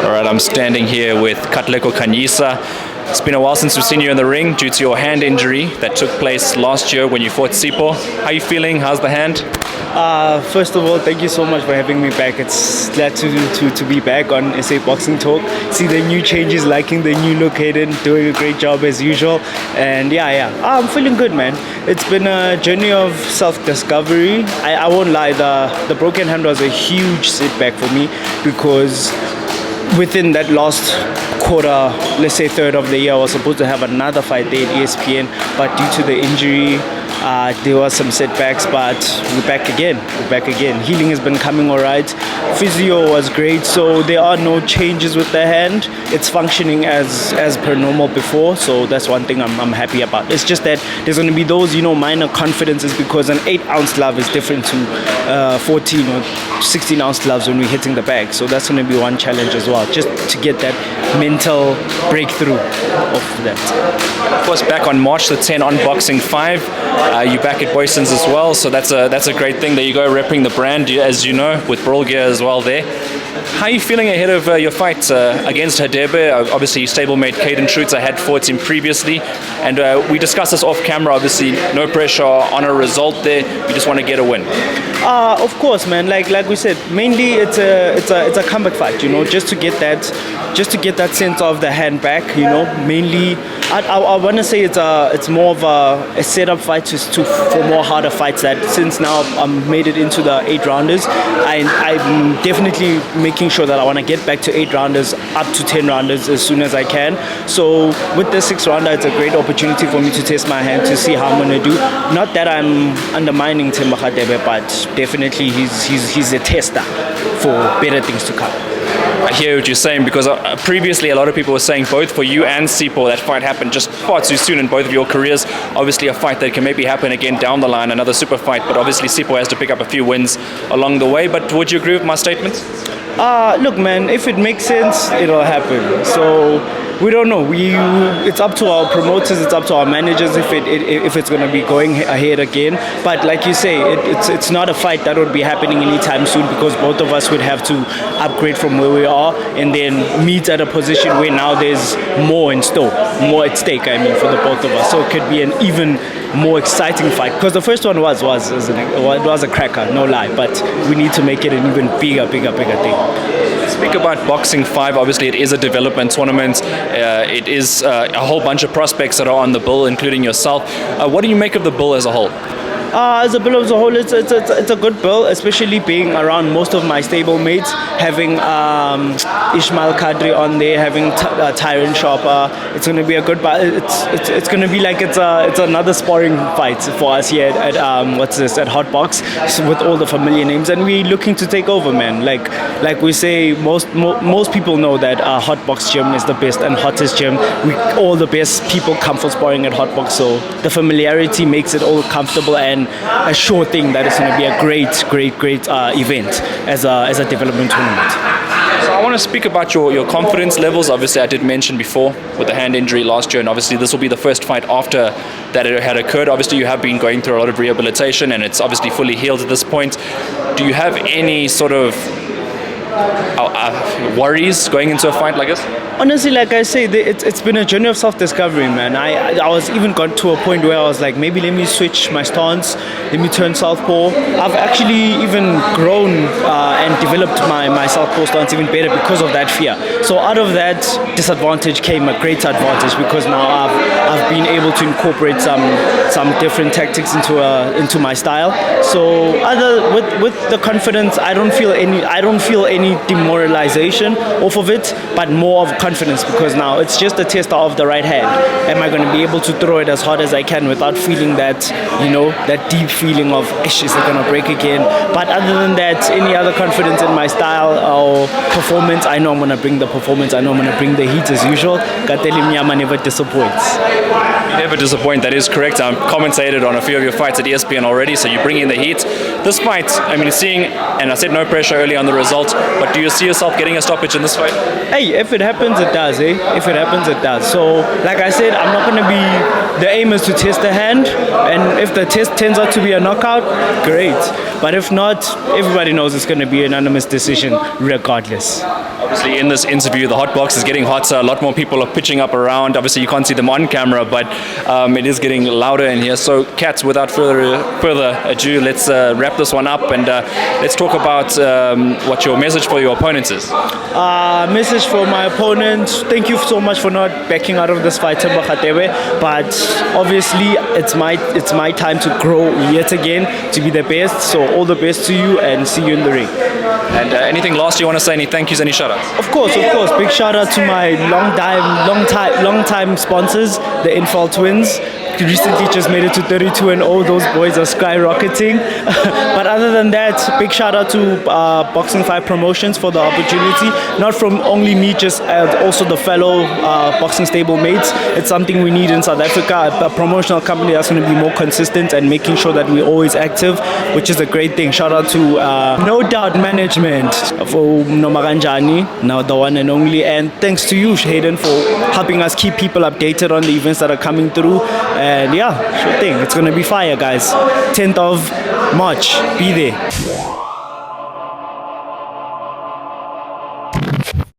All right, I'm standing here with Katlego Khanyisa. It's been a while since we've seen you in the ring due to your hand injury that took place last year when you fought Sipho. How are you feeling? How's the hand? First of all, thank you so much for having me back. It's glad to be back on SA Boxing Talk. See the new changes, liking the new look, Hayden, doing a great job as usual. And I'm feeling good, man. It's been a journey of self-discovery. I won't lie, the broken hand was a huge setback for me because within that last quarter, let's say third of the year, I was supposed to have another fight there at ESPN, but due to the injury, there was some setbacks, but we're back again. Healing has been coming all right. Physio was great, so there are no changes with the hand. It's functioning as per normal before, so that's one thing I'm happy about. It's just that there's going to be those, minor confidences because an 8-ounce glove is different to 14 or 16-ounce gloves when we're hitting the bag. So that's going to be one challenge as well, just to get that mental breakthrough of that. Of course, back on March the 10th on Boxing 5. You're back at Boyson's as well, so that's a great thing. There you go, repping the brand, as you know, with Brawl Gear as well there. How are you feeling ahead of your fight against Hadebe? Obviously, stablemate Caden Schutzer had fought him previously, and we discussed this off camera. Obviously, no pressure on a result there. You just want to get a win. Of course, man. Like we said, mainly it's a comeback fight. Just to get that sense of the hand back. Mainly, I want to say it's more of a setup fight for more harder fights. That since now I'm made it into the 8-rounders, I'm definitely making sure that I want to get back to 8-rounders up to 10-rounders as soon as I can. So with the 6-rounder, it's a great opportunity for me to test my hand to see how I'm going to do. Not that I'm undermining Themba Hadebe, but definitely he's a tester for better things to come. I hear what you're saying because previously a lot of people were saying both for you and Sipho that fight happened just far too soon in both of your careers. Obviously a fight that can maybe happen again down the line, another super fight, but obviously Sipho has to pick up a few wins along the way. But would you agree with my statement? Look, man, if it makes sense, it'll happen. So we don't know. It's up to our promoters, it's up to our managers if it's going to be going ahead again. But like you say, it's not a fight that would be happening anytime soon because both of us would have to upgrade from where we are and then meet at a position where now there's more in store, more at stake. For the both of us. So it could be an even more exciting fight because the first one was a cracker, no lie. But we need to make it an even bigger thing. Speak about Boxing 5. Obviously, it is a development tournament. It is a whole bunch of prospects that are on the bill, including yourself. What do you make of the bill as a whole? As a bill as a whole, it's a good bill, especially being around most of my stable mates, having Ishmael Kadri on there, having Tyron Sharper. It's going to be a good, but it's going to be like it's another sparring fight for us here at Hotbox with all the familiar names, and we're looking to take over, man. Like we say, most people know that Hotbox gym is the best and hottest gym. All the best people come for sparring at Hotbox, so the familiarity makes it all comfortable and a sure thing that it's going to be a great event as a development tournament. So I want to speak about your confidence levels. Obviously, I did mention before with the hand injury last year, and obviously this will be the first fight after that it had occurred. Obviously, you have been going through a lot of rehabilitation, and it's obviously fully healed at this point. Do you have any sort of worries going into a fight like this? Honestly, like I say, it's been a journey of self-discovery, man. I was even got to a point where I was like, maybe let me switch my stance, let me turn southpaw. I've actually even grown and developed my southpaw stance even better because of that fear. So out of that disadvantage came a great advantage because now I've been able to incorporate some different tactics into my style. So with the confidence, I don't feel any demoralization off of it, but more of confidence because now it's just a tester of the right hand. Am I going to be able to throw it as hard as I can without feeling that deep feeling of is it going to break again? But other than that, any other confidence in my style or performance, I know I'm going to bring the performance. I know I'm going to bring the heat as usual. Kateli Mnyama never disappoints. You never disappoint, that is correct. I've commentated on a few of your fights at ESPN already, so you bring in the heat. This fight, and I said no pressure early on the result, but do you see yourself getting a stoppage in this fight? Hey, if it happens, it does, If it happens, it does. So, like I said, I'm not going to be the aim is to test the hand, and if the test turns out to be a knockout, great. But if not, everybody knows it's going to be an unanimous decision regardless. Obviously, in this interview, the hot box is getting hotter. A lot more people are pitching up around. Obviously, you can't see them on camera, but it is getting louder in here. So, Kat, without further ado, let's wrap this one up and let's talk about what your message for your opponents is. Message for my opponent: thank you so much for not backing out of this fight, Themba Hadebe. But obviously, it's my time to grow yet again to be the best. So all the best to you, and see you in the ring. And anything last you want to say? Any thank yous, any shout outs? Of course. Big shout out to my long time sponsors, the Infall Twins. Recently just made it to 32-0. Those boys are skyrocketing. But other than that, big shout out to Boxing 5 Promotions for the opportunity. Not from only me, just also the fellow boxing stable mates. It's something we need in South Africa. A promotional company that's going to be more consistent and making sure that we're always active, which is a great thing. Shout out to No Doubt Management for Nomaganjani, now the one and only. And thanks to you, Hayden, for helping us keep people updated on the events that are coming through. And yeah, sure thing. It's going to be fire, guys. 10th of March. Be there.